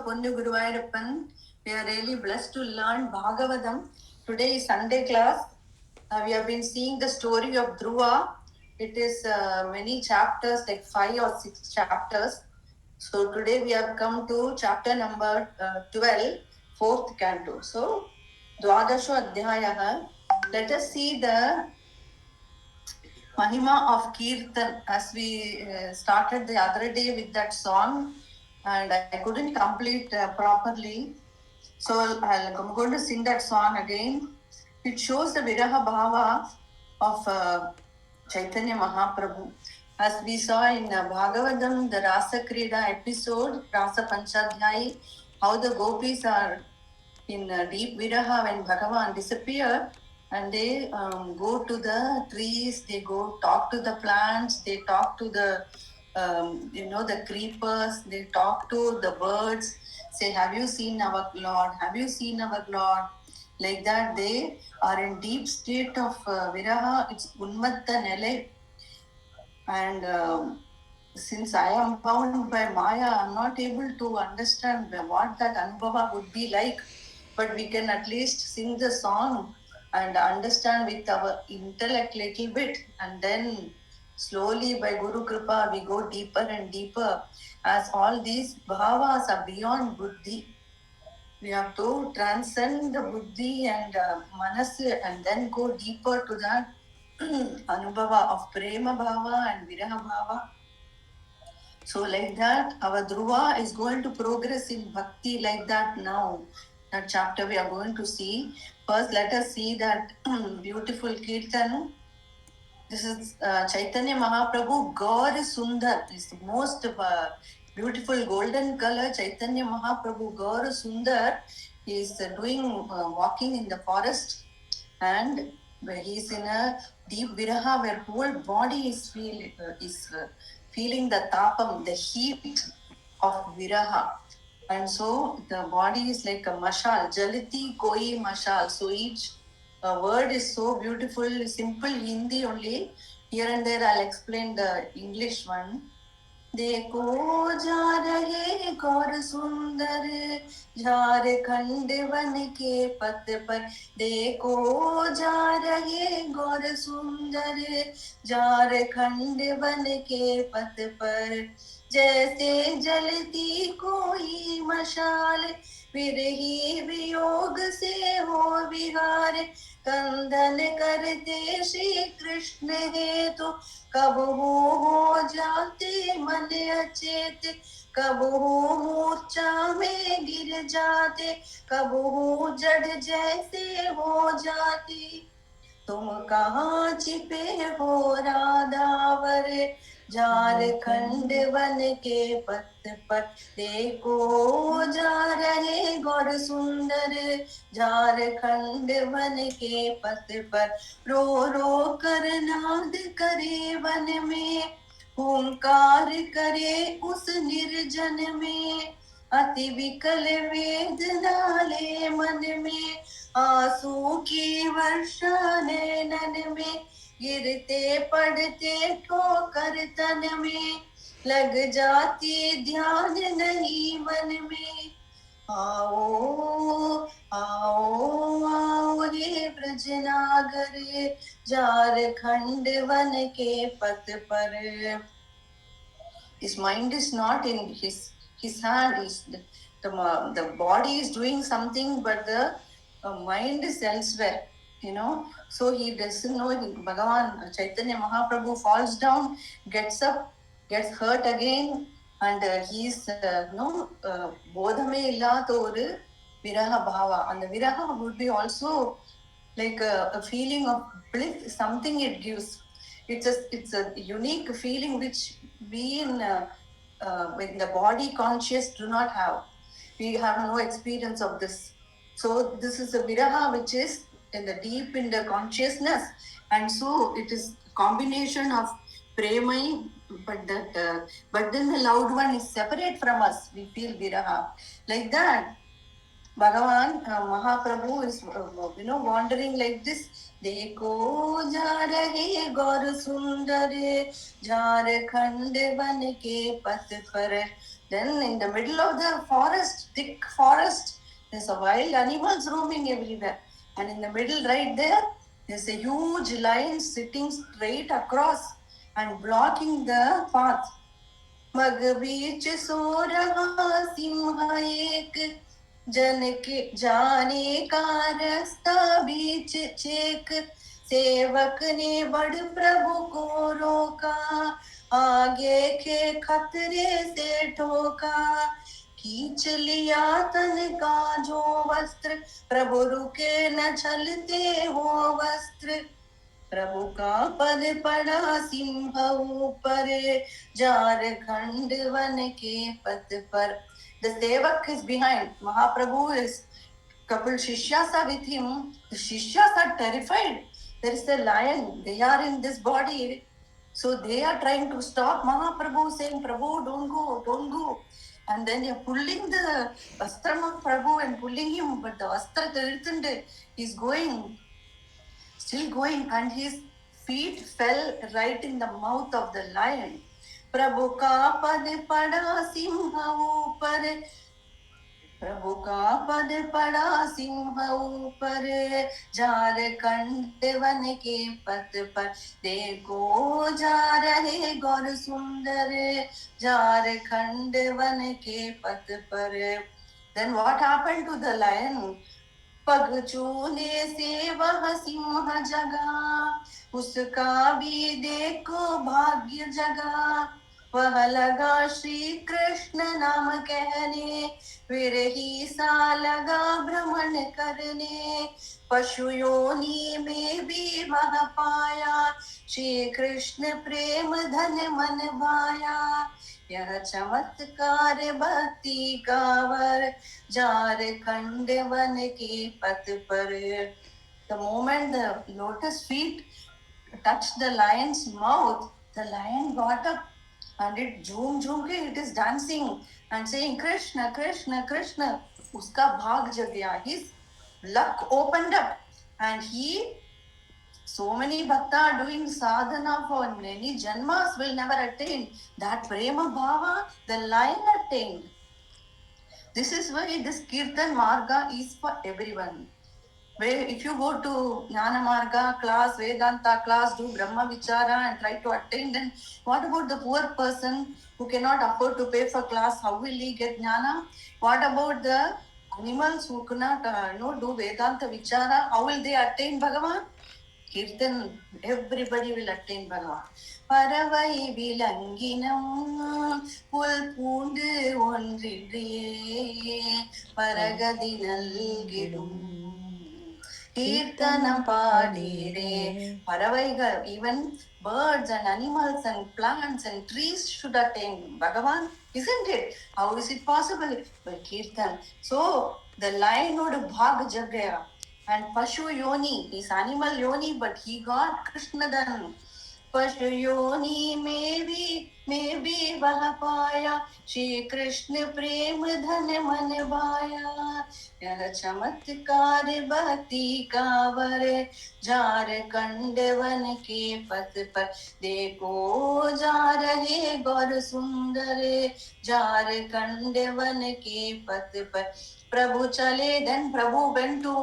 Ponnu Guruvayurappan. We are really blessed to learn Bhagavatam. Today is Sunday class. We have been seeing the story of Dhruva. It is many chapters, like 5 or 6 chapters. So today we have come to chapter number 12, 4th canto. So, Dwadasho Adhyayaha. Let us see the Mahima of Kirtan, as we started the other day with that song, and I couldn't complete properly. So I'm going to sing that song again. It shows the Viraha Bhava of Chaitanya Mahaprabhu. As we saw in Bhagavatam, the Rasa Krida episode, Rasa Panchadhyayi, how the gopis are in deep Viraha when Bhagavan disappeared, and they go to the trees, they go talk to the plants, they talk to the the creepers, they talk to the birds, say, have you seen our Lord, have you seen our Lord? Like that, they are in deep state of Viraha. It's Unmatta Nele. And since I am bound by Maya, I'm not able to understand what that Anubhava would be like, but we can at least sing the song and understand with our intellect little bit, and then slowly by Guru Kripa we go deeper and deeper, as all these bhavas are beyond buddhi. We have to transcend the buddhi and manas and then go deeper to that anubhava of prema bhava and viraha bhava. So like that, our Dhruva is going to progress in bhakti like that now. That chapter we are going to see. First, let us see that beautiful Kirtan. This is Chaitanya Mahaprabhu. Gaur Sundar is the most beautiful golden color. Chaitanya Mahaprabhu Gaur Sundar is walking in the forest, and he is in a deep viraha where whole body is feeling the tapam, the heat of viraha. And so the body is like a mashaal, jalthi koi mashaal. So each word is so beautiful, simple Hindi only. Here and there I'll explain the English one. देखो जा रहे गौर सुंदर Jharkhand one के पथ पर देखो जा रहे गौर सुंदर झारखंड वन के पथ पर जैसे जलती कोई मशाल विरही वियोग से हो विहार तंदन करते श्री कृष्ण हेतु कब हो जाते मन acheth, कब हो मोर्चा में गिर जाते, कब हो जड़ जैसे हो जाते, तुम कहाँ छिपे हो राधावर झारखंड वन के पथ पर देखो जा रहे गौर सुंदर झारखंड वन के पथ पर रो रो कर नाद करे वन में ओंकार करे उस निर्जन में अति विकल वेदना ले मन में आंसू की वर्षा नैनन में गिरते पड़ते ठोकर तन में लग जाती ध्यान नहीं मन में आओ आओ आओ रे ब्रजनागर झारखंड वन के पथ पर. His mind is not in his hand. The body is doing something, but the mind is elsewhere. So he doesn't know. Bhagavan Chaitanya Mahaprabhu falls down, gets up, gets hurt again, and he's bodhame illatha oru viraha bhava, and the viraha would be also like a feeling of bliss, something it gives. It's a unique feeling which we in the body conscious do not have. We have no experience of this. So this is a viraha which is in the deep in the consciousness, and so it is combination of premai, but then the loud one is separate from us. We feel viraha like that. Bhagavan Mahaprabhu is wandering like this. Dekho ja rahe Gaur Sundar Jharkhand ban ke path par. Then in the middle of the forest, thick forest, there's a wild animals roaming everywhere. And in the middle right there, there's a huge lion sitting straight across and blocking the path. मग बीच सो रहा सिंह एक जन के जाने का रास्ता बीच check सेवक ने बड़ प्रभु को रोका आगे के खतरे से ठोका खींच लिया तन का जो वस्त्र प्रभु रुके न चलते हो वस्त्र प्रभु का पद पड़ा सिंह ऊपर झारखंड वन के पथ पर. The Sevak is behind. Mahaprabhu is couple Shishyas are with him. The Shishyas are terrified. There is a lion. They are in this body. So they are trying to stop Mahaprabhu, saying, Prabhu, don't go, don't go. And then they are pulling the vastram of Prabhu and pulling him, but the vastra is going. Still going, and his feet fell right in the mouth of the lion. प्रभु का पद पड़ा सिंह ऊपर प्रभु का पद पड़ा सिंह ऊपर Jharkhand one के पथ पर देखो जा रहे गौर सुंदर झारखंड वन के पथ पर. Then what happened to the lion? पग चूने से वह सिंह जगा उसका भी देखो भाग्य जगा वह लगा श्री कृष्ण नाम कहने विरही सा लगा भ्रमण करने पशु योनि में भी वह पाया श्री कृष्ण प्रेम धन मन भाया यह चमत्कार भक्ति का वर झारखंड वन के पथ पर. The moment the lotus feet touched the lion's mouth, the lion got up and it zoom it is dancing and saying Krishna Krishna Krishna. Uska bhag jag gaya. His luck opened up and he. So many bhakta are doing sadhana for many janmas will never attain that prema bhava the lion attained. This is why this Kirtan Marga is for everyone. Where if you go to Jnana Marga class, Vedanta class, do Brahma Vichara and try to attain, then what about the poor person who cannot afford to pay for class? How will he get Jnana? What about the animals who cannot do Vedanta Vichara? How will they attain Bhagavan? Kirtan, everybody will attain Bhagavan. பறவை விலங்கினம் புல் பூண்டு ஒன்றின்றே பரகதி நல்கிடும் கீர்த்தனம் பாடீரே. பறவைகள், even birds and animals and plants and trees should attain Bhagavan, isn't it? How is it possible? By Kirtan. So the lion would bhag jagaya. And Pashu Yoni is animal Yoni, but he got Krishnadan. पशु योनि में भी वह पाया श्री कृष्ण प्रेम धन मन भाया यह चमत्कार भक्ति का वर झारखंड वन के पथ पर देखो जा रहे गौर सुंदर झारखंड वन के पथ पर. प्रभु चले. Then Prabhu went to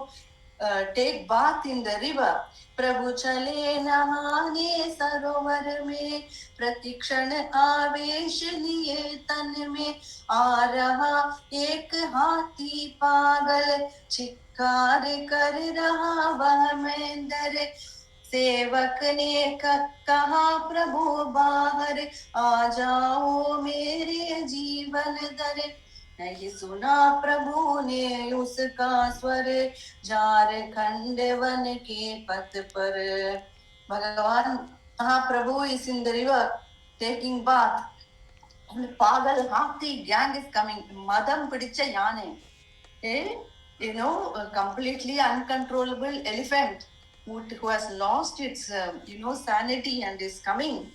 take bath in the river. प्रभु चले नहाने सरोवर में प्रतिक्षण आवेश लिए तन में आ रहा एक हाथी पागल चिक्कार कर रहा वह महेंद्र. सेवक ने कहा प्रभु बाहर आ जाओ मेरे जीवन दर. नहीं सुना प्रभु ने उसका स्वर झारखंड वन के पथ पर. भगवान Mahaprabhu is in the river taking bath. And the pagal hathi gang is coming. Madam pidicha yane. A completely uncontrollable elephant who has lost its sanity and is coming.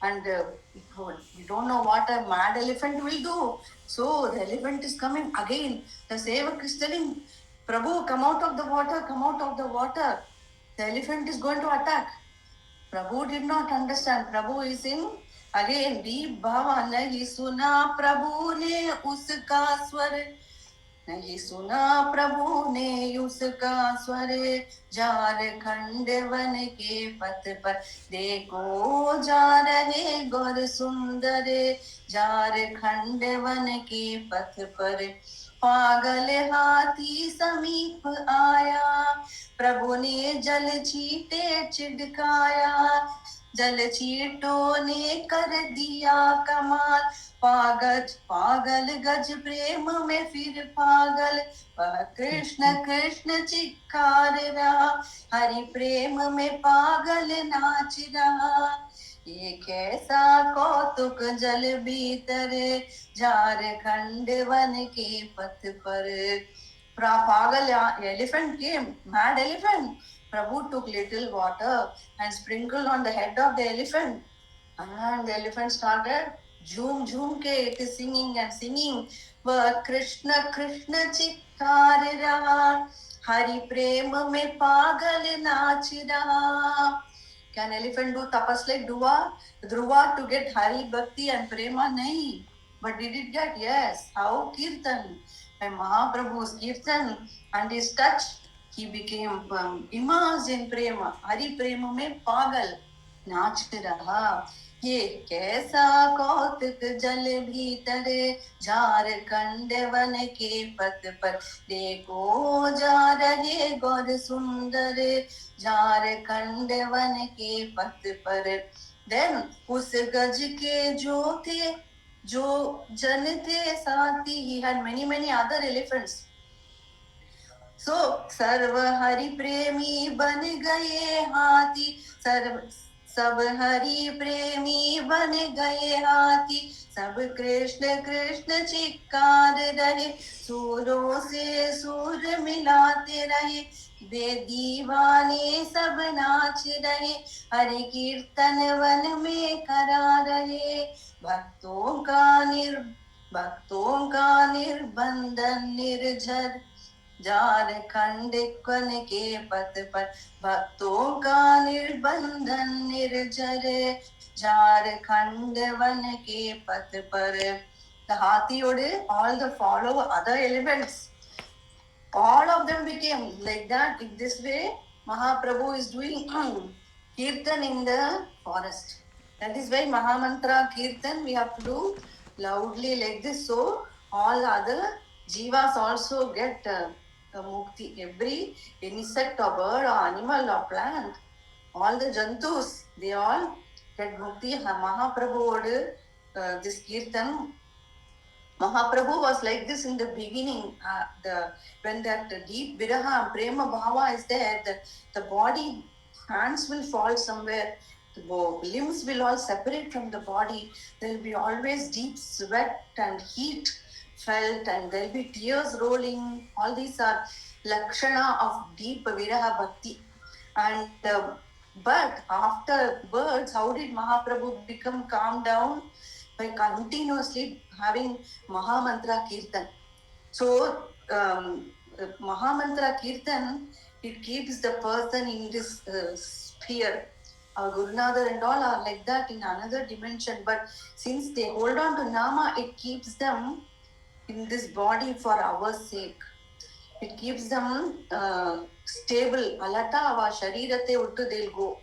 And you don't know what a mad elephant will do. So the elephant is coming again. The sevak is telling, Prabhu, come out of the water, come out of the water. The elephant is going to attack. Prabhu did not understand. Prabhu is in again deep bhava. Nahi suna Prabhu ne uska swar. नहीं सुना प्रभु ने उसका स्वर Jharkhand one के पथ पर देखो जा रहे गौर सुंदर झारखंड वन के पथ पर पागल हाथी समीप आया प्रभु ने जल छीटे छिड़काया जल छीटों ने कर दिया कमाल पागल पागल गज प्रेम में फिर पागल वह कृष्ण कृष्ण चिक्कार रहा हरि प्रेम में पागल नाच रहा ये कैसा कौतुक जल भीतर झारखंड वन के पथ पर पागल elephant came mad elephant Prabhu took little water and sprinkled on the head of the elephant and the elephant started झूम झूम के it is singing and singing वह कृष्ण कृष्ण चित्कार रहा हरि प्रेम में पागल नाच रहा Can elephant do tapas like Dhruva to get Hari Bhakti and Prema? Nahi. But did it get? Yes. How? Kirtan. By Mahaprabhu's Kirtan and his touch, he became immersed in Prema. Hari Prema mein pagal. नाच रहा ये कैसा कौतुक जल भीतर Jharkhand one के पथ पर देखो जा रहे गौर सुंदर झारखंड वन के पथ पर देन उस गज के जो थे जो जन थे साथी he had many other elephants so सर्व हरि प्रेमी बन गए हाथी सर्व सब हरि प्रेमी बन गए हाथी सब कृष्ण कृष्ण चिक्कार रहे सूरों से सूर मिलाते रहे वे दीवाने सब नाच रहे हरि कीर्तन वन में करा रहे भक्तों का निर्बंधन निर्झर झारखंड वन के पथ पर भक्तों का निर्बंधन निर्जर झारखंड वन के पथ पर the hathi all the follow other elements all of them became like that in this way Mahaprabhu is doing kirtan in the forest that is why Mahamantra kirtan we have to do loudly like this so all other jivas also get mukti every insect or bird or animal or plant all the jantus they all get mukti Mahaprabhu this kirtan Mahaprabhu was like this in the beginning when that deep viraha and prema bhava is there the body hands will fall somewhere the limbs will all separate from the body there will be always deep sweat and heat felt and there will be tears rolling all these are lakshana of deep viraha bhakti and but afterwards how did Mahaprabhu become calm down by continuously having Mahamantra Kirtan. So, Mahamantra Kirtan, it keeps the person in this sphere. Our Gurunadar and all are like that in another dimension. But since they hold on to Nama, it keeps them in this body for our sake. It keeps them stable. Alata ava sharirate uttu they'll go.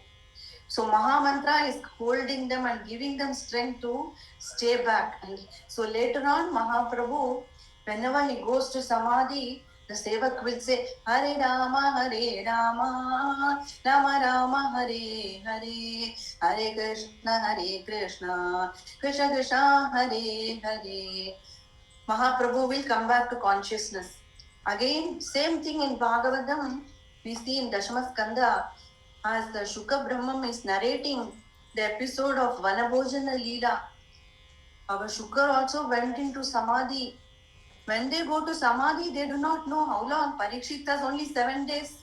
So Mahamantra is holding them and giving them strength to stay back. And so later on, Mahaprabhu, whenever he goes to Samadhi, the Sevak will say, Hare Rama, Rama Rama, Hare Hare, Hare Krishna, Krishna Krishna, Hare Hare. Mahaprabhu will come back to consciousness. Again, same thing in Bhagavatam, we see in Dashamaskanda, as the Shuka Brahman is narrating the episode of Vanabhojana Leela. Our Shukar also went into Samadhi. When they go to Samadhi, they do not know how long. Parikshit has only 7 days.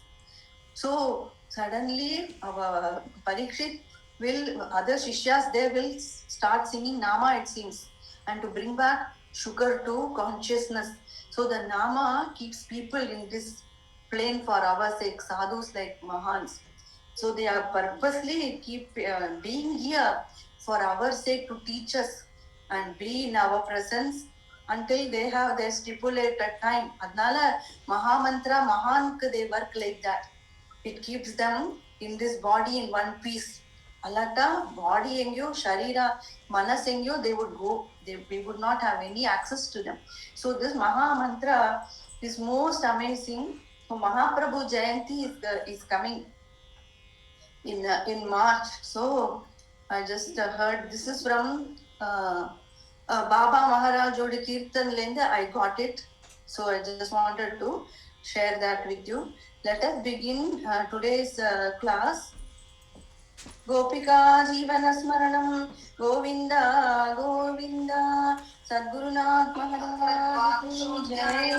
So suddenly our Parikshit will, other Shishyas there will start singing Nama it seems. And to bring back sugar to consciousness. So the Nama keeps people in this plane for our sake, sadhus like Mahans. So they are purposely keep being here for our sake to teach us and be in our presence until they have their stipulated time. Adnala Mahamantra, Mahank, they work like that. It keeps them in this body in one piece. Alata, body engyo, Sharira, Manas engyo, they would go. We would not have any access to them. So this Maha Mantra is most amazing. So Mahaprabhu Jayanti is coming in March. So I just heard this is from Baba Maharaj Jodi Kirtan Lenda. I got it. So I just wanted to share that with you. Let us begin today's class. Gopika Jivana Smaranam Govinda Govinda Sadgurunath Maharaj Ki Jai.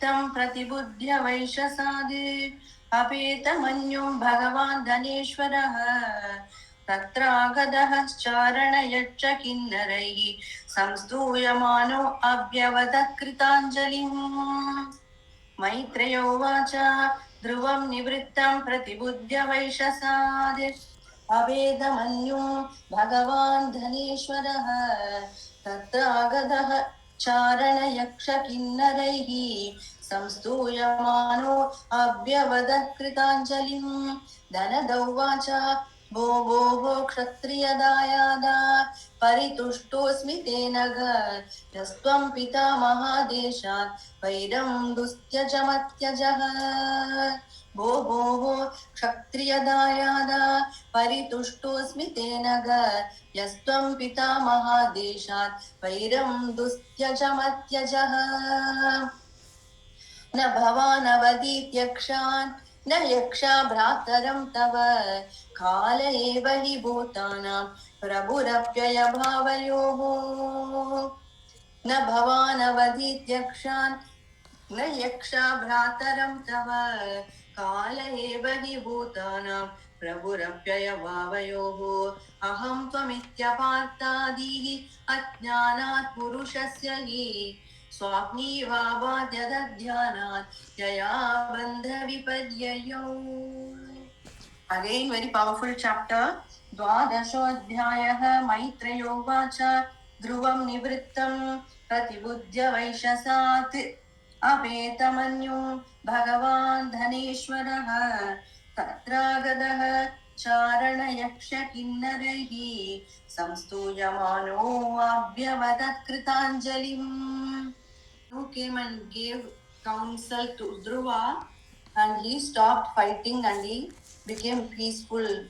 Tam Pratibudhya Vaishasade Apetamanyum Bhagavan Dhaneshwaraha Tatragadaha Charanayaccha Kinnaraihi Samstuyamano Abhyavadat Kritanjalim Maitreyo Vacha Dhruvam Nivrittam Pratibudhya Vaishasade Avedamanyum Bhagavan Dhaneshwaraha Tatragadaha Charanayaccha Kinnaraihi Samstuyamano Abhyavadat Kritanjalim Dhanadauvacha Bo bo bo kshatriya dayada parituštosmi tenaga yastvam pita mahadeshat vairam dustyajamatyajah bo bo bo kshatriya dayada parituštosmi tenaga yastvam pita mahadeshat vairam dustyajamatyajah न भवानवदीत्यक्षान् न यक्षा भ्रातरं तव काल एव हि भूतानां प्रभुरप्ययभावयोः न भवानवदीत्यक्षान् न यक्षा भ्रातरं तव काल एव हि भूतानां प्रभुरप्ययभावयोः अहं त्वमित्यपार्थादीः अज्ञानात् पुरुषस्य हि Swapnivabadyadadhyanath Jaya Bandha Vipadyayo. Again, very powerful chapter. Dvadashodhyayah Maitreyo Vacha Dhruvam Nivrittam Pratibudhya Vaishasat Apetamanyum Bhagavan Dhaneshwaraha Tatragadaha Charanayaksha Kinnaraihi Samstuyamano Abhyavadat Kritanjalim. Who came and gave counsel to Dhruva, and he stopped fighting and he became peaceful.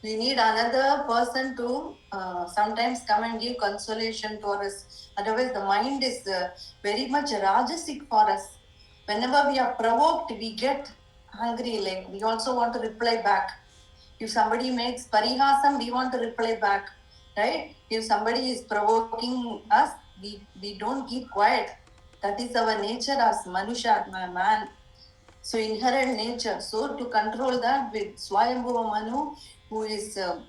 We need another person to sometimes come and give consolation to us. Otherwise, the mind is very much rajasic for us. Whenever we are provoked, we get hungry. Like we also want to reply back. If somebody makes parihasam, we want to reply back, right? If somebody is provoking us, we don't keep quiet. That is our nature as Manusha, man. So inherent nature. So to control that with Swayambhuva Manu, who is a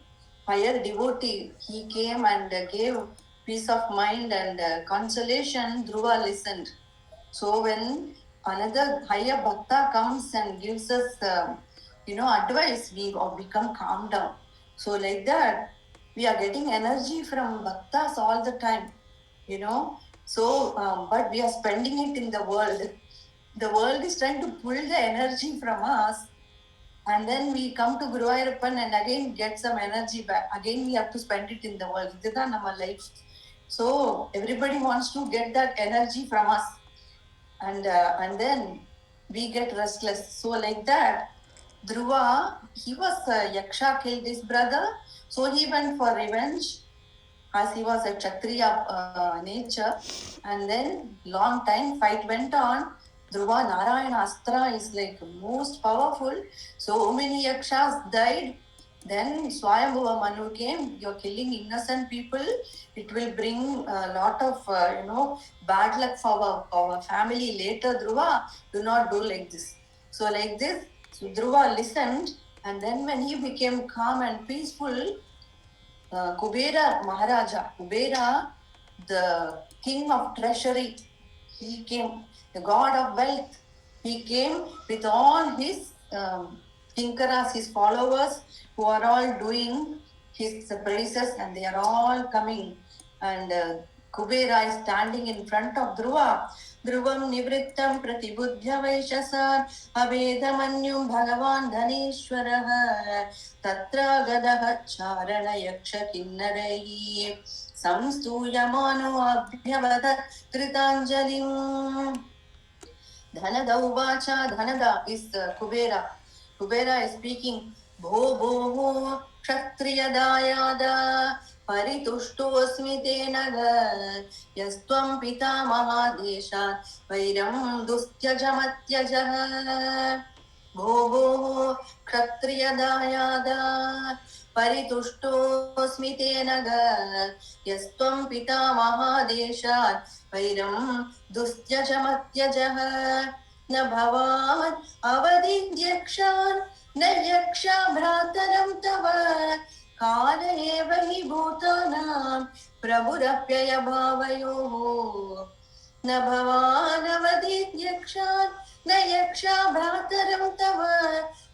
higher devotee, he came and gave peace of mind and consolation. Dhruva listened. So when another higher bhakta comes and gives us advice, we become calm down. So like that, we are getting energy from bhaktas all the time, So, but we are spending it in the world. The world is trying to pull the energy from us, and then we come to Guruvayurappan and again get some energy back. Again, we have to spend it in the world. This is our life. So everybody wants to get that energy from us, and then we get restless. So like that, Dhruva, he was Yaksha killed his brother, so he went for revenge as he was a Kshatriya nature. And then long time fight went on. Dhruva Narayana Astra is like most powerful. So many Yakshas died. Then Swayambhuva Manu came. You're killing innocent people. It will bring a lot of bad luck for our family later. Dhruva, do not do like this. So like this, so Dhruva listened, and then when he became calm and peaceful, Kubera Maharaja, Kubera the king of treasury. He came, the god of wealth. He came with all his kinkaras, his followers, who are all doing his praises, and they are all coming. And Kubera is standing in front of Dhruva. Dhruvam nivrittam pratibudhya vaishasar avedamanyum bhagavan dhaneshwarah tatra gadaha charana yaksha kinnarai संस्तूयमानो अभ्यवद कृतांजलिं Dhanada uvacha. Dhanada is Kubera. Kubera is speaking. Bho bho kshatriya dayada paritushtoasmi tenaga yastvam pita mahadesha vairam dustyajamatyajaha. Bho bho kshatriya dayada परितुष्टोऽस्मि तेन यस्त्वं पिता महादेशात् वैरं दुस्त्यजमत्यजः न भवान् अवधिध्यक्षान् न यक्षा भ्रातरं तव काल एव हि भूतानां प्रभुरप्ययभावयोः न भवान् अवधिध्यक्षान् न यक्षा भ्रातरं तव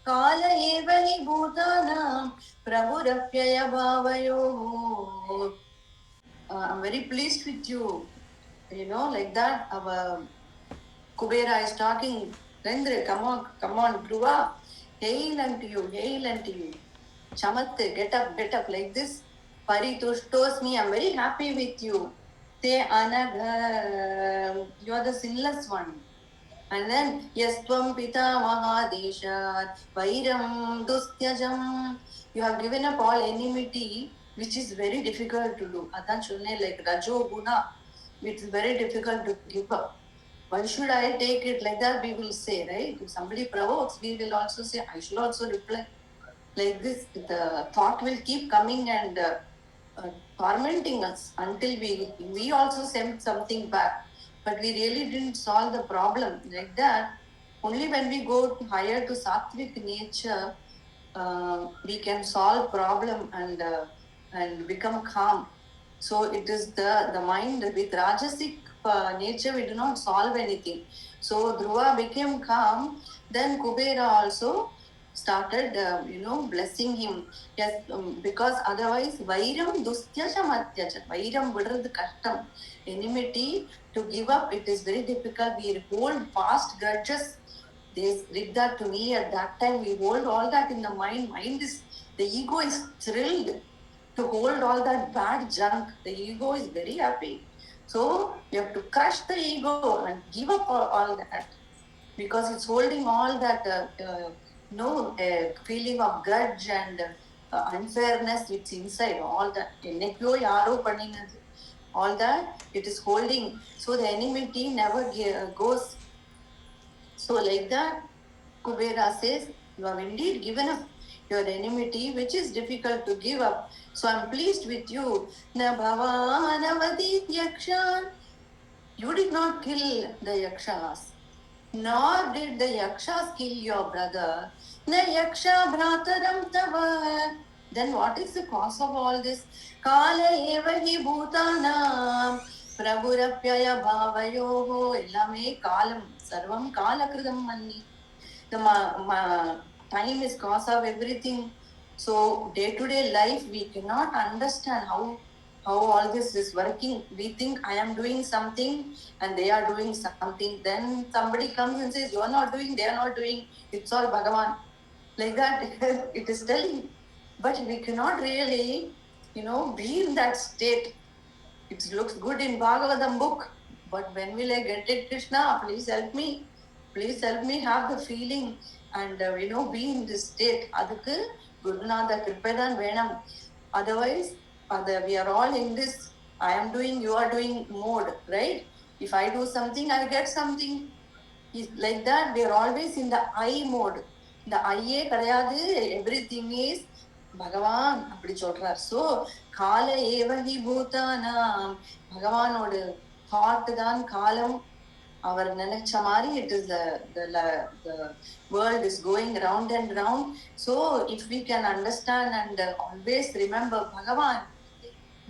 काल एव हि भूतानां प्रभुरप्ययभावयोः. I'm very pleased with you. Like that, our Kubera is talking. Rendra, come on, Dhruva. Hail unto you, hail unto you. Chamat, get up, like this. Paritushtos I'm very happy with you. Te anagha, you are the sinless one. And then, Yastvam Pita Mahadeshat Vairam Dustyajam. You have given up all enmity, which is very difficult to do. Adan Shunne, like Rajo Guna, it is very difficult to give up. Why should I take it like that? We will say, right? If somebody provokes, we will also say, I should also reply. Like this, the thought will keep coming and tormenting us until we also send something back. But we really didn't solve the problem like that. Only when we go higher to sattvic nature, we can solve problem and become calm. So it is the mind with rajasic nature, we do not solve anything. So Dhruva became calm. Then Kubera also started, blessing him. Yes, because otherwise, Vairam Dustyaja Matyaja. Vairam vidrad kashtam. Enmity, to give up, it is very difficult. We hold past grudges. They did that to me at that time. We hold all that in the mind. The ego is thrilled to hold all that bad junk. The ego is very happy. So you have to crush the ego and give up all that, because it's holding all that feeling of grudge and unfairness. It's inside all that. All that it is holding. So the enmity never goes. So like that, Kubera says, you have indeed given up your enmity, which is difficult to give up. So I'm pleased with you. Na bhavanavadit yakshan. You did not kill the yakshas, nor did the yakshas kill your brother. Na yaksha bhrataram tava. Then what is the cause of all this? Kala eva hi bhutanam prabhurapyaya bhavayoho. Ellame kalam, sarvam kalakridam manni. The time is cause of everything. So day-to-day life, we cannot understand how all this is working. We think I am doing something and they are doing something. Then somebody comes and says, you are not doing, they are not doing. It's all Bhagavan. Like that, it is telling. But we cannot really, be in that state. It looks good in Bhagavatam book. But when will I get it, Krishna? Please help me. Please help me have the feeling and, be in this state. Adukku Gurunatha Kripadan Venam. Otherwise, we are all in this I am doing, you are doing mode, right? If I do something, I get something. Like that, we are always in the I mode. The I everything is Bhagavan அப்படி சொல்றார். So கால ஏவஹி பூதானாம், பகவானோட thought தான் காலம். அவர் நினைச்ச மாதிரி it is the world is going round and round. So if we can understand and always remember Bhagavan,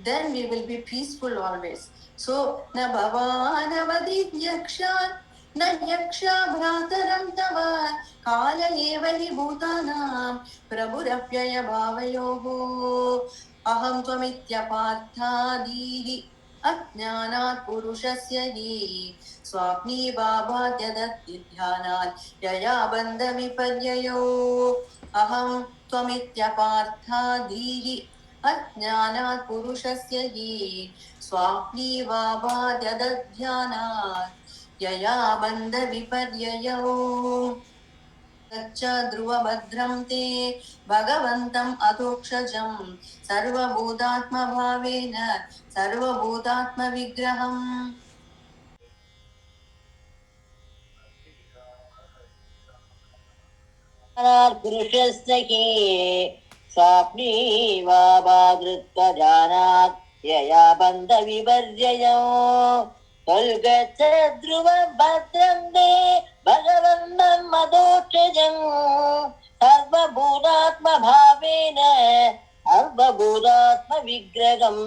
then we will be peaceful always. So, na bhavanavadi yakshan, na yaksha bhrataram tava, kala eva hi bhutanam, prabhurapyaya bhavayoho, aham tvamitya parthadihi, अज्ञानात् पुरुषस्य हि स्वाप्नी भावाद्यदत्ति ध्यानात् यया बन्धविपर्ययो अहं त्वमित्यपार्थादीः अज्ञानात् पुरुषस्य हि स्वाप्नी भावाद्यदध्यानात् यया बन्धविपर्ययो गच्छ ध्रुवभद्रं ते भगवन्तम् अधोक्षजं सर्वभूतात्मभावेन सर्वभूतात्मविग्रहम् पुरुषस्य हि स्वाप्नी वा बाधृत्वा जानात् यया बन्धविपर्ययो त्वल्गच्छ ध्रुवभद्रं ते भगवन्तम् अधोक्षजम् सर्वभूतात्मभावेन सर्वभूतात्मविग्रहम्.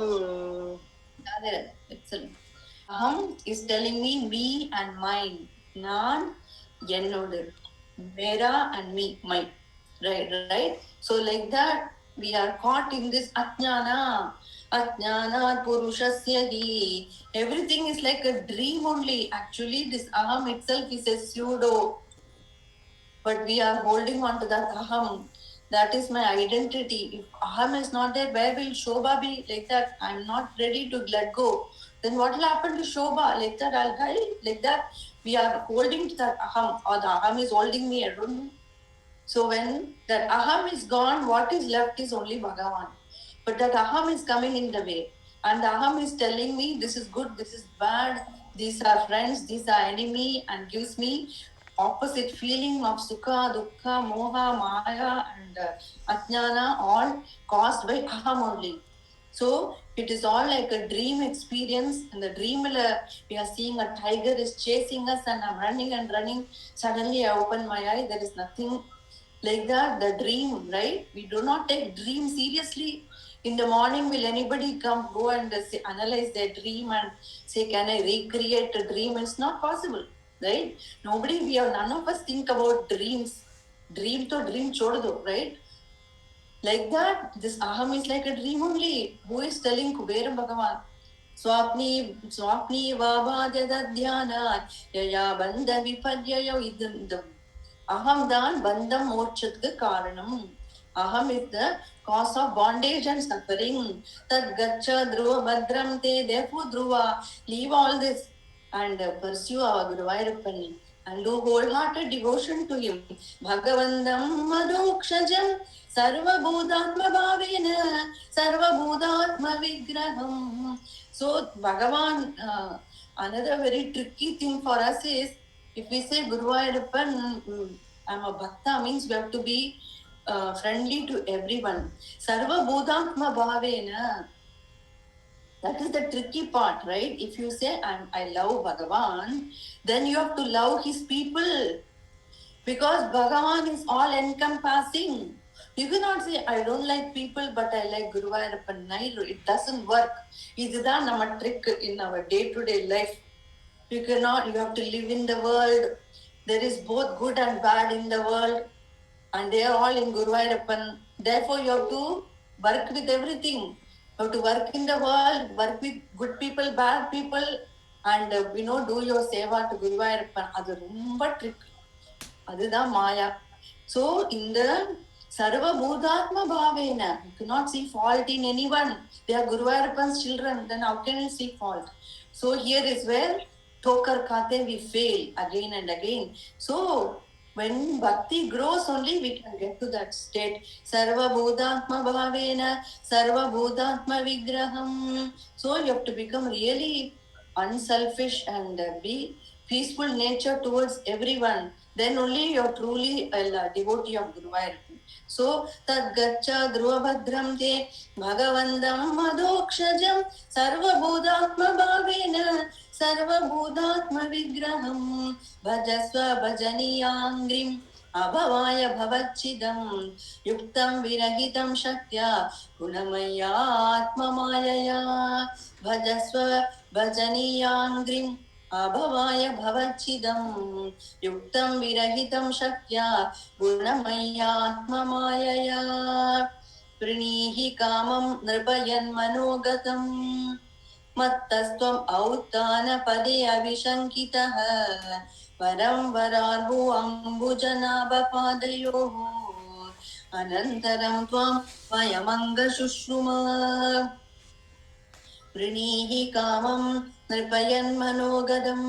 Excellent. Aham is telling me and mine. Nan, என்னோடு. Mera and me, my. Right? So like that, we are caught in this ajnana. Ajnana purushasya hi. Everything is like a dream only. Actually, this aham itself is a pseudo. But we are holding on to that aham. That is my identity. If aham is not there, where will Shobha be? Like that, I'm not ready to let go. Then what will happen to Shobha? Like that, I'll die. Like that, we are holding to that aham, or the aham is holding me. I don't know. So when that aham is gone, what is left is only Bhagavan. But that aham is coming in the way. And the aham is telling me this is good, this is bad, these are friends, these are enemy, and gives me opposite feeling of sukha, dukkha, moha, maya, and ajnana, all caused by aham only. So it is all like a dream experience. In the dream, we are seeing a tiger is chasing us, and I'm running and running. Suddenly, I open my eye. There is nothing like that. The dream, right? We do not take dream seriously. In the morning, will anybody come go and analyze their dream and say, "Can I recreate a dream?" It's not possible, right? Nobody. We are none of us think about dreams. Dream to dream chodo, right? Like that, this aham is like a dream only. Who is telling Kuberam Bhagavan? Swapni vabhajadadhyanat yaya bandha vipadyayo idam. Aham dan bandham mokshatku karanam. Aham is the cause of bondage and suffering. Tad gacha dhruva bhadram te. Therefore, Dhruva, leave all this and pursue our Guru Vairapani and do wholehearted devotion to him. Bhagavandam madokshajam sarvabhudatma bhavena sarvabhudatma vigraham. So Bhagavan, another very tricky thing for us is if we say Guru Vairappan, I'm a bhakta, means we have to be friendly to everyone. Sarvabhudatma bhavena. That is the tricky part, right? If you say I love Bhagavan, then you have to love his people because Bhagavan is all encompassing. You cannot say I don't like people but I like Guru Vairappan. It doesn't work. இதுதான் நம்ம trick in our day-to-day life. You cannot, you have to live in the world. There is both good and bad in the world and they are all in Guru Vairappan. Therefore, you have to work with everything. You have to work in the world, work with good people, bad people, and do your seva to Guru Vairappan. அது ரொம்ப trick. அதுதான் மாயா. So, in the Sarva Bhudatma Bhavena, you cannot see fault in anyone. They are Guru Vairappan's children, then how can you see fault? So, here is where Thokar Kate we fail again and again. So, when bhakti grows only we can get to that state. Sarva Bhudatma Bhavena, Sarva Bhudatma Vigraham. So, you have to become really unselfish and be peaceful nature towards everyone. Then only you're truly a devotee of Guru Vairappan. So, tad gacha dhruva bhadram te bhagavandam madokshajam sarva bhudatma bhavena sarva bhudatma vigraham bhajasva bhajaniyangrim अभवाय भवच्चिदं युक्तं विरहितं शक्त्या गुणमय्यात्ममायया भजस्व भजनीयाङ्घ्रिम् अभवाय भवच्चिदं युक्तं विरहितं शक्त्या गुणमय्यात्ममायया प्रणीहि कामं नृपयन्मनोगतम् मत्तस्त्वम् औत्थानपदे अविशङ्कितः वरं वरार्हो अम्बुजनाभपादयोः अनन्तरं त्वां वयमङ्गशुश्रुमा प्रणीहि कामं नृपयन्मनोगतं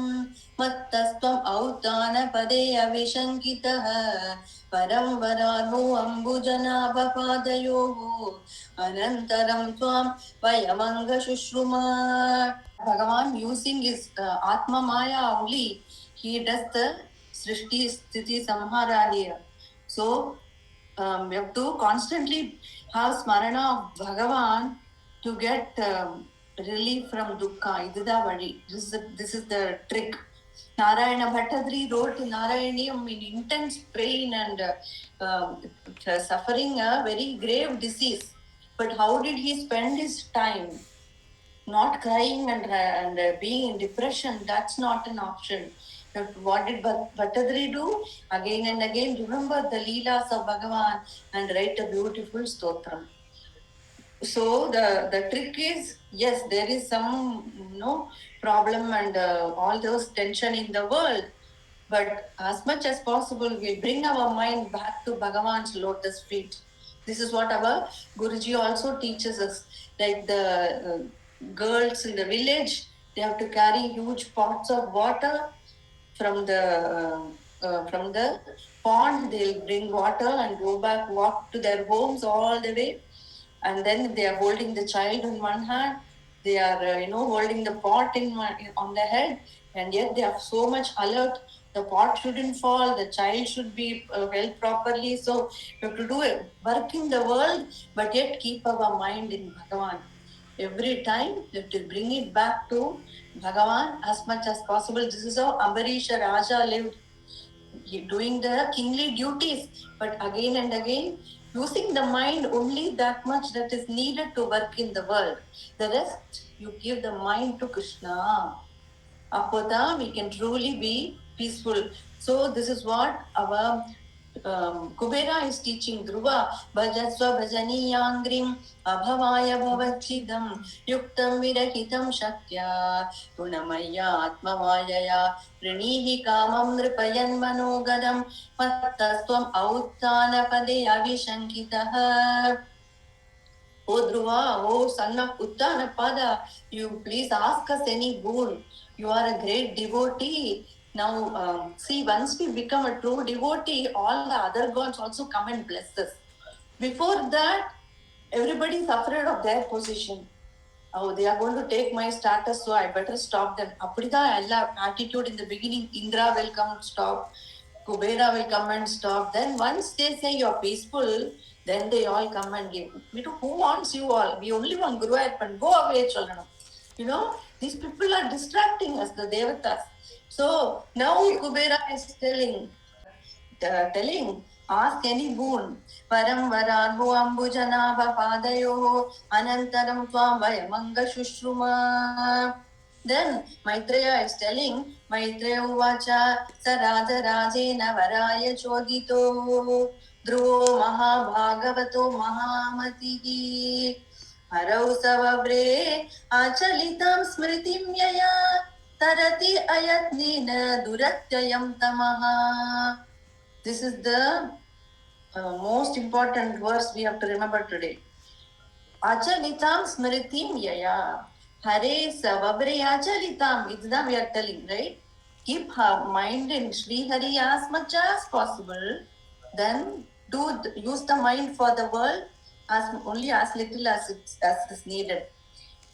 मत्तस्त्वम् औत्थानपदे अविशङ्कितः परं वरार्हो अम्बुजनाभपादयोः अनन्तरं त्वां वयमङ्गशुश्रुमा. Bhagavan using his Atma Maya only, he does the Srishti Sthiti Samhara here. So we have to constantly have smarana of Bhagavan to get relief from dukkha. Idudha vadi. This is the trick. Narayana Bhattadri wrote Narayaniyam in intense pain and suffering a very grave disease. But how did he spend his time? Not crying and being in depression, that's not an option. But what did Bhattadri do? Again and again, remember the Leelas of Bhagavan and write a beautiful stotram. So the trick is, yes, there is some problem and all those tension in the world, but as much as possible, we bring our mind back to Bhagavan's lotus feet. This is what our Guruji also teaches us. Like the girls in the village, they have to carry huge pots of water from the pond. They'll bring water and go back, walk to their homes all the way, and then they are holding the child in one hand. They are holding the pot on their head, and yet they are so much alert. The pot shouldn't fall. The child should be held properly. So we have to do work in the world, but yet keep our mind in Bhagavan. Every time we have to bring it back to Bhagavan as much as possible. This is how Ambarisha Raja lived, doing the kingly duties, but again and again using the mind only that much that is needed to work in the world. The rest you give the mind to Krishna. Apoda we can truly be peaceful. So this is what our Kubera is teaching Dhruva. Bhajasva bhajaniyangrim abhavaya bhavachidam yuktam virahitam shaktya gunamaya atmavayaya pranihi kamam nripayan manogadam mattasvam auttana pade avishankitah. Oh Dhruva, oh son of Uttanapada, you please ask us any boon. You are a great devotee. Now, see, once we become a true devotee, all the other gods also come and bless us. Before that, everybody is afraid of their position. Oh, they are going to take my status, so I better stop them. Appadithaan ella attitude in the beginning. Indra will come and stop. Kubera will come and stop. Then once they say you're peaceful, then they all come and give. Who wants you all? We only want Guru Arpan. Go away, children. These people are distracting us, the Devatas. So now Kubera is telling, ask any boon. Param vararho ambujanabha padayo anantaram tvam vayamanga shushruma. Then Maitreya is telling, Maitreya uvacha sarada rajena varaya chodito dhruvo maha bhagavato mahamatihi harau savavre achalitam smritim yaya tarati ayatnina duratyayam tamaha. This is the most important verse we have to remember today. Achalitam smritim yaya. Hare Savabre Achalitam. It's the we are telling, right? Keep her mind in Sri Hari as much as possible. Then use the mind for the world as only as little as is needed.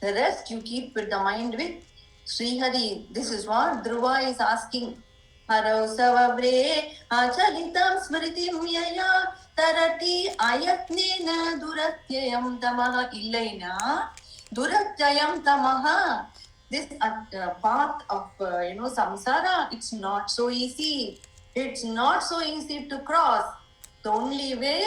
The rest you keep with the mind with Sri Hari. This is what Dhruva is asking. Harau Savabre Achalitam smritim yaya tarati ayatnena duratyayam tamaha illaina. Duratyayam tamaha. This path of samsara, it's not so easy. It's not so easy to cross. The only way,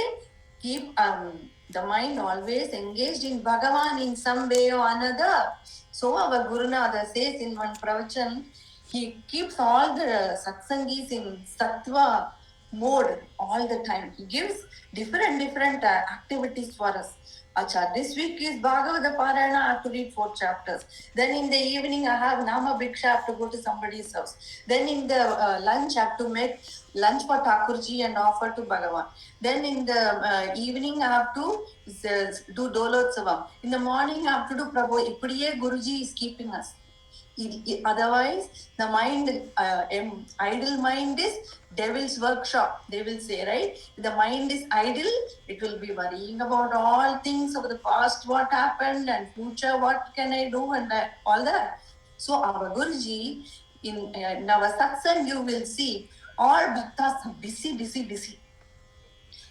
keep the mind always engaged in Bhagavan in some way or another. So our Gurunatha says in one pravachan, he keeps all the satsangis in sattva mode all the time. He gives different activities for us. Acha, this week is Bhagavata Parayana, I have to read 4 chapters. Then in the evening, I have Nama Bhiksha, I have to go to somebody's house. Then in the lunch, I have to make lunch for Thakurji and offer to Bhagavan. Then in the evening, I have to do Dolotsavam. In the morning, I have to do Prabhu. Ipadiye Guruji is keeping us. Otherwise, the mind, idle mind is devil's workshop, they will say, right? The mind is idle, it will be worrying about all things of the past, what happened, and future, what can I do, and all that. So our Guruji, in our satsang, you will see all bhaktas are busy.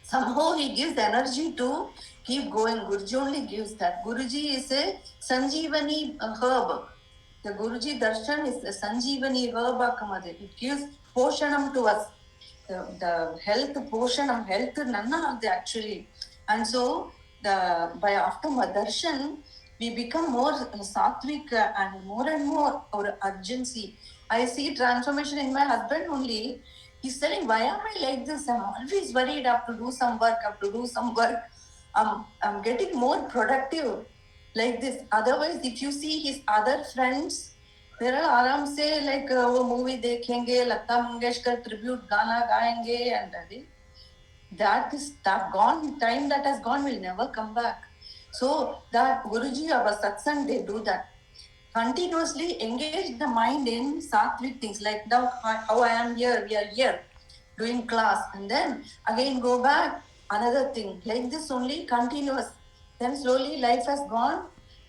Somehow he gives energy to keep going. Guruji only gives that. Guruji is a Sanjeevani herb. The Guruji Darshan is a Sanjeevani herb. It gives poshanam to us. The health, poshanam, health, none of the actually. And so, by after Darshan, we become more sattvic and more our urgency. I see transformation in my husband only. He's telling, why am I like this? I'm always worried. I have to do some work. I'm getting more productive like this. Otherwise, if you see his other friends, they are आराम से like वो movie देखेंगे, Lata Mangeshkar tribute गाना गाएंगे, and that gone time that has gone will never come back. So that Guruji, our satsang, they do that. Continuously engage the mind in sattvic things, like now how I am here, we are here doing class, and then again go back, another thing, like this only continuous. Then slowly life has gone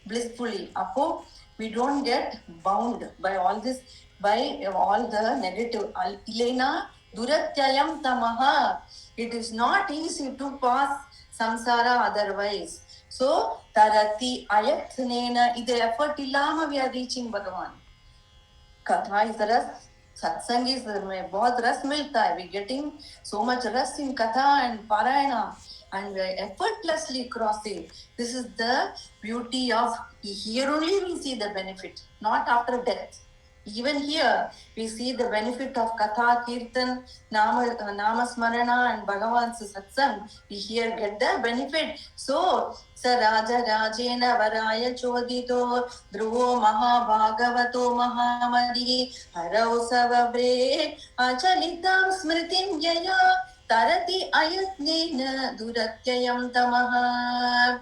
blissfully. Apo, we don't get bound by all this, by all the negative. Elena, duratyayam tamaha. It is not easy to pass samsara otherwise. So, tarati ayathnena, ide effort illama we are reaching Bhagavan. Katha is the rest. Satsang is में बहुत रस मिलता है. We getting so much rest in Katha and Parayana, and we effortlessly crossing. This is the beauty of here only we see the benefit, not after death. Even here, we see the benefit of Katha, Kirtan, Nama Smarana, and Bhagavan's Satsang. We here get the benefit. So, Sa Raja Rajena Varaya Chodito, Dhruvo Maha Bhagavato Mahamadi, Harau Savabre, Achalitam Smritim Jaya, Tarati Ayatnena Duratyayam Tamaha.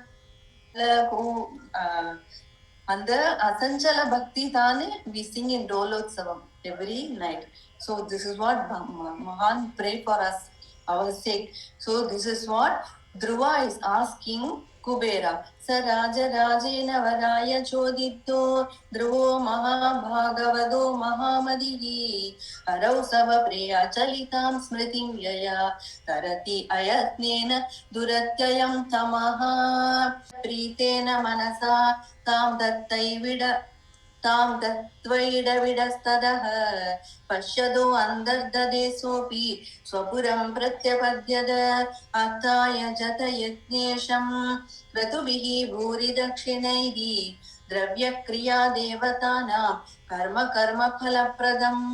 And the Asanchala Bhakti Thane we sing in Dolotsavam every night. So this is what Mahan pray for us, our sake. So this is what Dhruva is asking Kubera. Sa Raja Rajena Varaya Chodito Dhruvo Maha Bhagavado Mahamadihi Harau Sava Preya Chalitam Smritim Yaya Tarati Ayatnena Duratyayam Tamaha Pritena Manasa ताम दत्त्वैडविडस्तदः पश्यदो अन्तर्ददेशोऽपि स्वपुरं प्रत्यपद्यत अत्ताय जत यज्ञेशं क्रतुभिः भूरिदक्षिणैः द्रव्यक्रिया देवतानां कर्मफलप्रदम्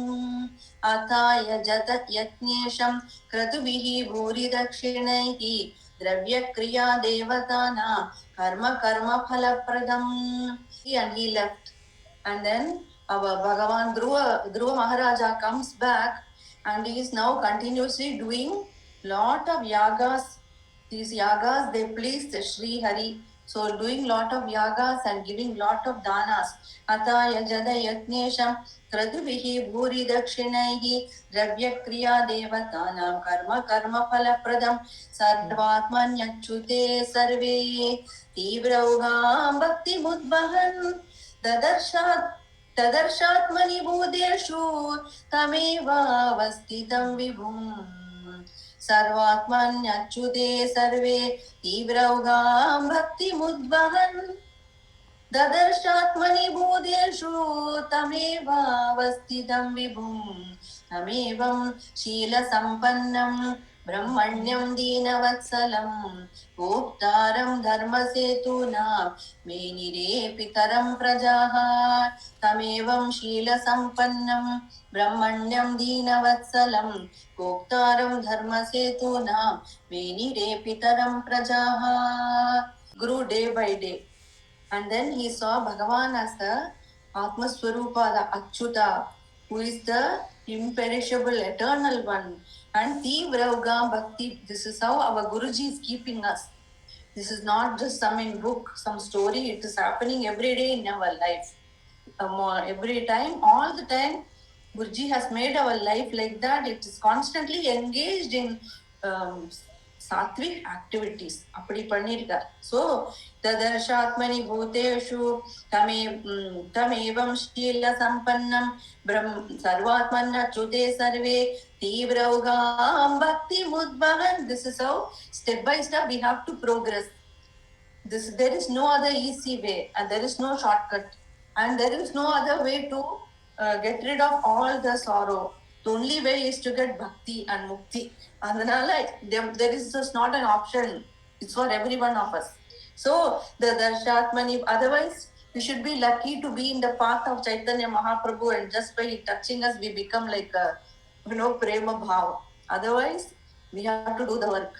अत्ताय जत यज्ञेशं क्रतुभिः भूरिदक्षिणैः द्रव्यक्रिया देवतानां कर्मफलप्रदम्. And he left. And then our Bhagavan Dhruva Maharaja comes back, and he is now continuously doing lot of yagas. These yagas, they please Sri Hari. So doing lot of yagas and giving lot of danas. Ataya jada yajnesham Kratubihi Bhuri Dakshinaihi Dravyakriya Devatanam Karma Falapradam Sarvatmanyachute Sarve Tivraugham Bhakti Mudbahan Tadarshatmani Bhudeshu Tameva Vastitam Vibhum Sarvatmanyachute Sarve Tivraugham Bhakti Mudbahan ददर्शात्मनि भूतेषु तमेवावस्थितं विभुं तमेवं शीलसम्पन्नं ब्रह्मण्यं दीनवत्सलं भोक्तारं धर्मसेतूनां मेनिरे पितरं प्रजाः तमेवं शीलसम्पन्नं ब्रह्मण्यं दीनवत्सलं भोक्तारं धर्मसेतूनां मेनिरे पितरं प्रजाः. Grew day by day. And then he saw Bhagavan as the Atma Swarupa, the Achyuta, who is the imperishable, eternal one. And Tivravga Bhakti, this is how our Guruji is keeping us. This is not just some in book, some story. It is happening every day in our life. Every time, all the time, Guruji has made our life like that. It is constantly engaged in sattvic activities. அப்படி பண்ணிருக்கார். So, ததர்ஷாத்மனி பூதேஷு தமேவம் ஷீல சம்பன்னம் சர்வாத்மன் அச்சுதே survey தீவிரௌகாம் பக்தி முத்பகன். This is how step by step we have to progress. There is no other easy way and there is no shortcut and there is no other way to get rid of all the sorrow. The only way is to get bhakti and mukti. Adanala there is just not an option. It's for every one of us. So the Darshatmani, otherwise we should be lucky to be in the path of Chaitanya Mahaprabhu and just by touching us we become like a prema bhav. Otherwise we have to do the work.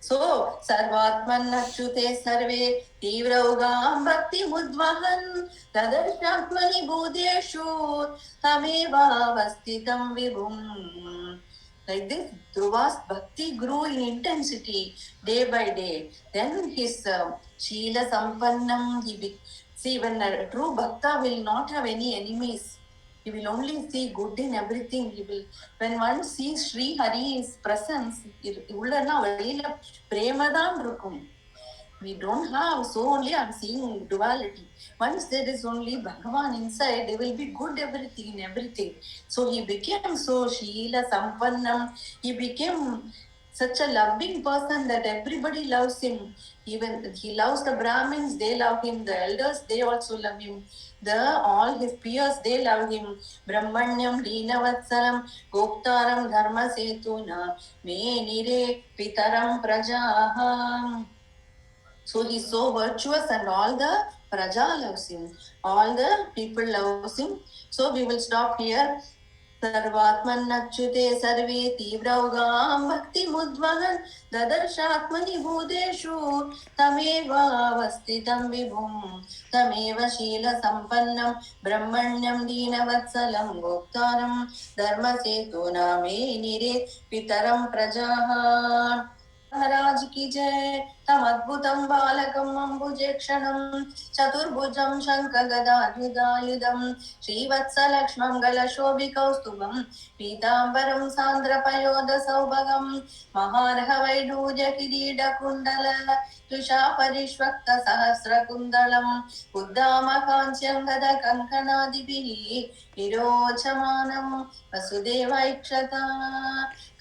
So, sarvatman achyute sarve tivraugam bhakti mudvahan tadarshakmani bhudeshu tameva vastitam vibhum. Like this, Dhruva's bhakti grew in intensity day by day. Then his Shila Sampannam, see, when a true bhakta will not have any enemies. He will only see good in everything. He will, when one sees Sri Hari's presence, உள்ளனா வெளியில பிரேமதான் இருக்கும். We don't have, so only I'm seeing duality. Once there is only Bhagavan inside, there will be good everything in everything. So he became so Shila Sampannam. He became such a loving person that everybody loves him. Even he loves the Brahmins, they love him. The elders, they also love him. All his peers, they love him. Brahmanyam Deenavatsalam Goptaram Dharma Setuna Menire Pitaram Prajaham. So he's so virtuous and all the Praja loves him. All the people loves him. So we will stop here. सर्वात्मन्नच्युते सर्वे तीव्रौगां भक्तिमुद्वहन् ददर्शात्मनि भूतेषु तमेवावस्थितं विभुं तमेव शीलसम्पन्नं ब्रह्मण्यं दीनवत्सलं भोक्तारं धर्मसेतूना मेनिरे पितरं प्रजाः. महाराज की जय. तम अद्भुतं बालकं अम्बुजेक्षणं चतुर्भुजं शङ्खगदायुधायुधं श्रीवत्सलक्ष्मं गलशोभिकौस्तुभं पीताम्बरं सान्द्रपयोधसौभगं महार्हवैडूर्यकिरीटकुण्डल तुषापरिष्वक्तसहस्रकुन्दलं उद्दामकाञ्च्यङ्गदकङ्कणादिभिः विरोचमानं वसुदेवैक्षता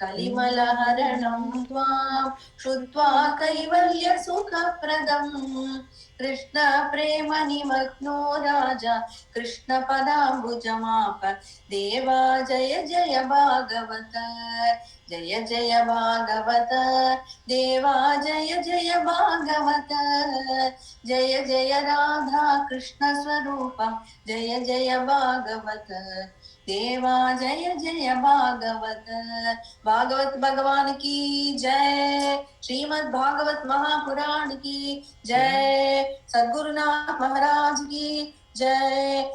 कलिमलहरणं त्वां श्रुत्वा कैवल्यसुखप्रदम् कृष्ण प्रेम निमग्नो राजा कृष्ण पदाम्बुजमाप देवा जय जय भागवत जय जय भागवत देवा जय जय भागवत जय जय राधा कृष्ण स्वरूप जय जय भागवत देवा जय जय भागवत. भागवत भगवान की जय. श्रीमद् भागवत महापुराण की जय. सद्गुरुनाथ महाराज की जय.